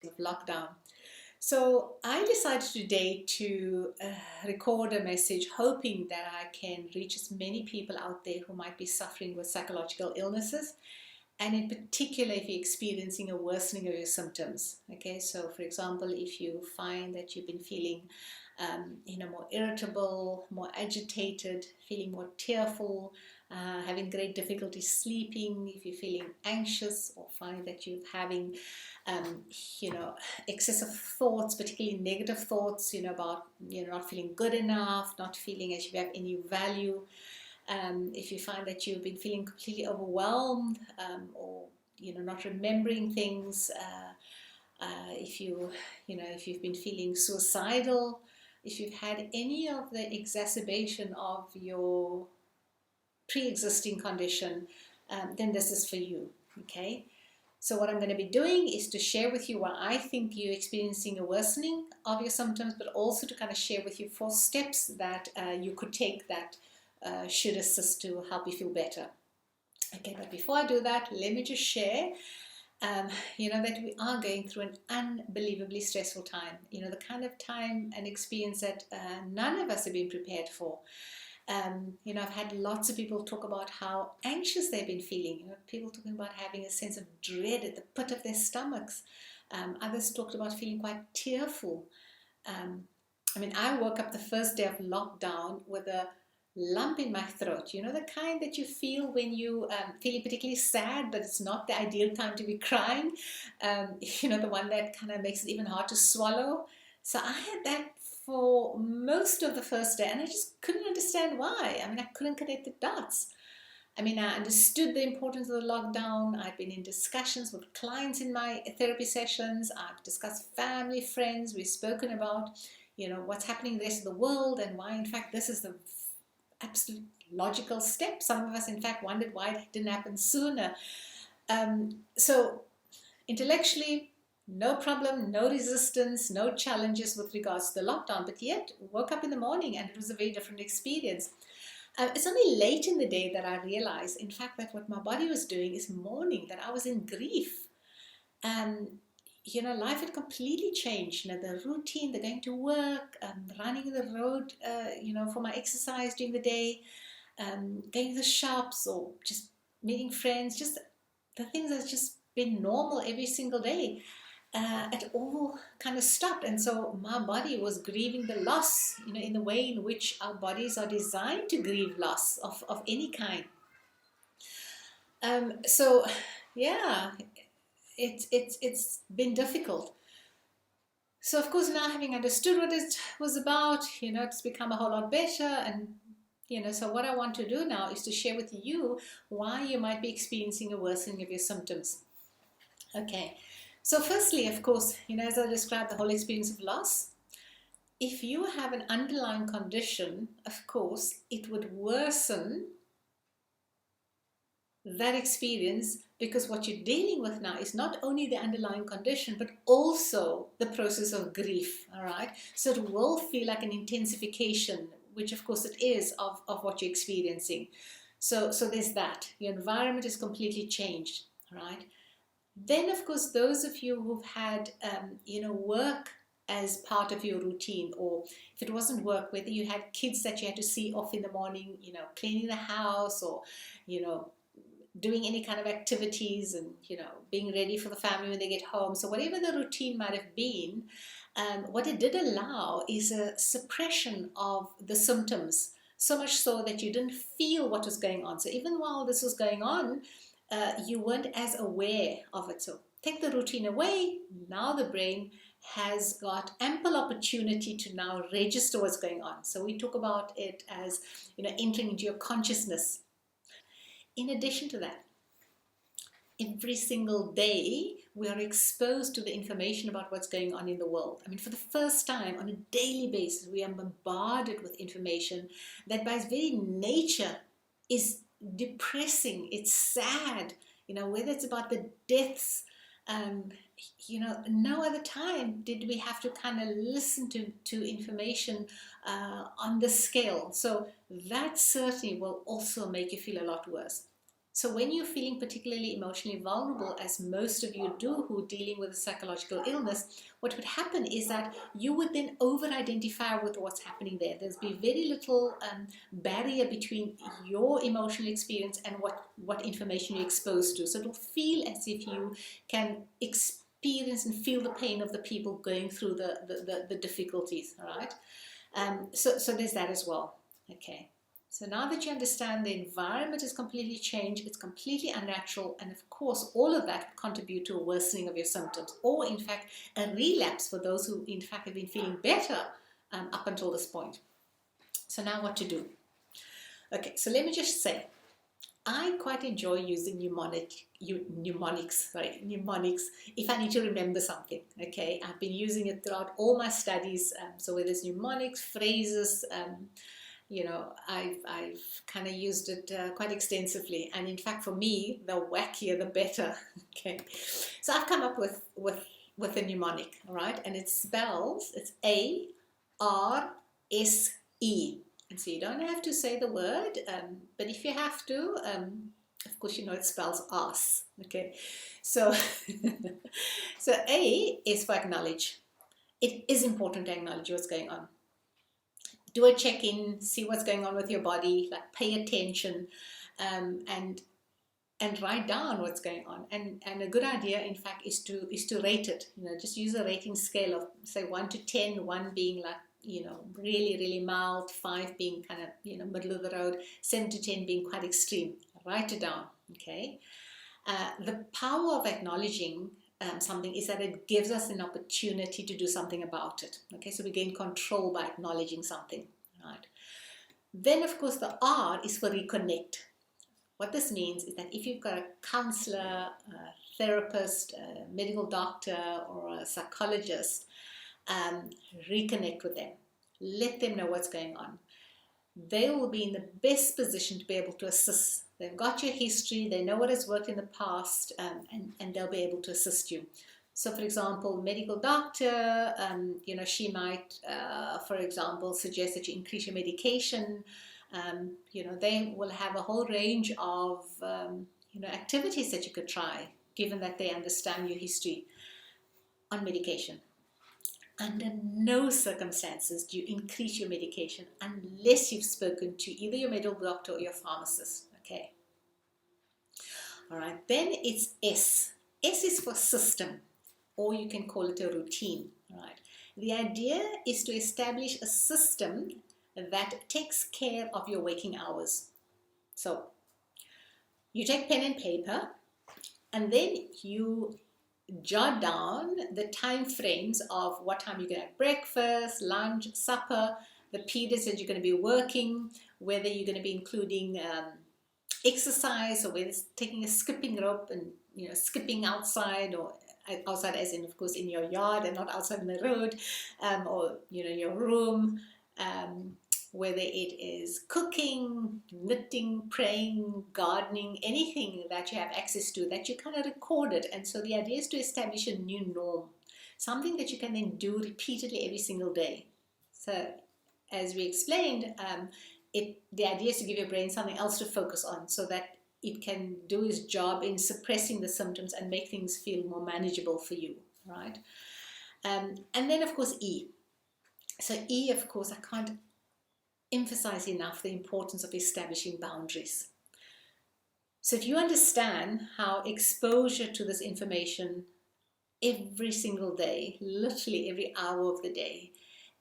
of lockdown. So I decided today to record a message, hoping that I can reach as many people out there who might be suffering with psychological illnesses, and in particular if you're experiencing a worsening of your symptoms. Okay, so for example, if you find that you've been feeling more irritable, more agitated, feeling more tearful, having great difficulty sleeping, if you're feeling anxious or find that you're having excessive thoughts, particularly negative thoughts, about not feeling good enough, not feeling as if you have any value. If you find that you've been feeling completely overwhelmed, or not remembering things, if you've been feeling suicidal, if you've had any of the exacerbation of your pre-existing condition, then this is for you. Okay. So what I'm going to be doing is to share with you why I think you're experiencing a worsening of your symptoms, but also to kind of share with you 4 steps that you could take that should assist to help you feel better. Okay, but before I do that, let me just share, that we are going through an unbelievably stressful time. The kind of time and experience that none of us have been prepared for. I've had lots of people talk about how anxious they've been feeling. People talking about having a sense of dread at the pit of their stomachs. Others talked about feeling quite tearful. I woke up the first day of lockdown with a lump in my throat. The kind that you feel when you feeling particularly sad, but it's not the ideal time to be crying. The one that kind of makes it even hard to swallow. So I had that for most of the first day, and I just couldn't understand why. I couldn't connect the dots. I understood the importance of the lockdown. I've been in discussions with clients in my therapy sessions. I've discussed family, friends. We've spoken about, what's happening in the rest of the world and why, in fact, this is the absolute logical step. Some of us, in fact, wondered why it didn't happen sooner. So intellectually, no problem, no resistance, no challenges with regards to the lockdown, but yet woke up in the morning and it was a very different experience. It's only late in the day that I realized, in fact, that what my body was doing is mourning, that I was in grief. Life had completely changed. The routine, the going to work, running the road, for my exercise during the day, going to the shops or just meeting friends, just the things that's just been normal every single day. It all kind of stopped, and so my body was grieving the loss, in the way in which our bodies are designed to grieve loss of any kind. So yeah, it's been difficult. So of course, now having understood what it was about, it's become a whole lot better. And so what I want to do now is to share with you why you might be experiencing a worsening of your symptoms. Okay. So firstly, of course, as I described the whole experience of loss, if you have an underlying condition, of course, it would worsen that experience, because what you're dealing with now is not only the underlying condition, but also the process of grief, all right? So it will feel like an intensification, which of course it is, of what you're experiencing. So there's that. Your environment is completely changed, all right? Then, of course, those of you who've had, work as part of your routine, or if it wasn't work, whether you had kids that you had to see off in the morning, cleaning the house, or, doing any kind of activities and, being ready for the family when they get home. So whatever the routine might have been, what it did allow is a suppression of the symptoms, so much so that you didn't feel what was going on. So even while this was going on, you weren't as aware of it. So take the routine away, now the brain has got ample opportunity to now register what's going on. So we talk about it as, entering into your consciousness. In addition to that, every single day we are exposed to the information about what's going on in the world. For the first time on a daily basis, we are bombarded with information that by its very nature is depressing, it's sad, whether it's about the deaths. No other time did we have to kind of listen to information on this scale. So that certainly will also make you feel a lot worse. So when you're feeling particularly emotionally vulnerable, as most of you do who are dealing with a psychological illness, what would happen is that you would then over-identify with what's happening there. There's be very little barrier between your emotional experience and what information you're exposed to. So it'll feel as if you can experience and feel the pain of the people going through the difficulties, right? So there's that as well. Okay. So now that you understand the environment has completely changed, it's completely unnatural, and of course all of that contribute to a worsening of your symptoms, or in fact a relapse for those who in fact have been feeling better up until this point. So now what to do? Okay, so let me just say, I quite enjoy using mnemonics if I need to remember something. Okay, I've been using it throughout all my studies, so whether it's mnemonics, phrases, I've kind of used it quite extensively, and in fact for me the wackier the better. Okay, so I've come up with a mnemonic, all right, and it's ARSE, and so you don't have to say the word, but if you have to, of course you know it spells arse. Okay, so so A is for acknowledge. It is important to acknowledge what's going on. Do a check-in, see what's going on with your body, like pay attention, and write down what's going on. And a good idea, in fact, is to rate it. Just use a rating scale of say 1 to 10, 1 being like really really mild, 5 being kind of middle of the road, 7 to 10 being quite extreme. Write it down. Okay. The power of acknowledging something is that it gives us an opportunity to do something about it. Okay, so we gain control by acknowledging something, right? Then of course the R is for reconnect. What this means is that if you've got a counselor, a therapist, a medical doctor, or a psychologist, reconnect with them. Let them know what's going on. They will be in the best position to be able to assist. They've got your history, they know what has worked in the past, and they'll be able to assist you. So for example, medical doctor, she might, for example, suggest that you increase your medication. They will have a whole range of, activities that you could try, given that they understand your history on medication. Under no circumstances do you increase your medication unless you've spoken to either your medical doctor or your pharmacist. Okay. All right. Then it's S. S is for system, or you can call it a routine. All right. The idea is to establish a system that takes care of your waking hours. So you take pen and paper, and then you jot down the time frames of what time you're going to have breakfast, lunch, supper, the periods that you're going to be working, whether you're going to be including exercise, or whether it's taking a skipping rope and skipping outside, or outside as in of course in your yard and not outside in the road, or your room, whether it is cooking, knitting, praying, gardening, anything that you have access to, that you kind of record it. And so the idea is to establish a new norm, something that you can then do repeatedly every single day. So as we explained, the idea is to give your brain something else to focus on so that it can do its job in suppressing the symptoms and make things feel more manageable for you, right? And then of course E. So E, of course, I can't emphasize enough the importance of establishing boundaries. So if you understand how exposure to this information every single day, literally every hour of the day,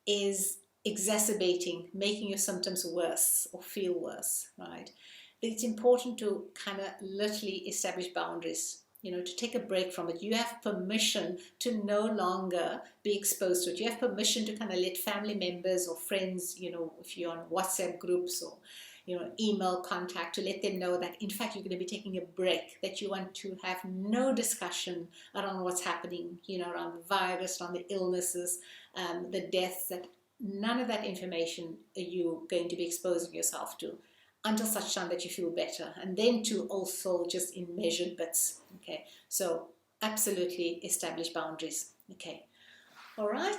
is exacerbating, making your symptoms worse or feel worse, right? It's important to kind of literally establish boundaries, to take a break from it. You have permission to no longer be exposed to it. You have permission to kind of let family members or friends, if you're on WhatsApp groups or, email contact, to let them know that in fact you're going to be taking a break, that you want to have no discussion around what's happening, around the virus, around the illnesses, the deaths, that none of that information are you going to be exposing yourself to until such time that you feel better, and then to also just in measured bits. Okay, so absolutely establish boundaries. Okay, all right,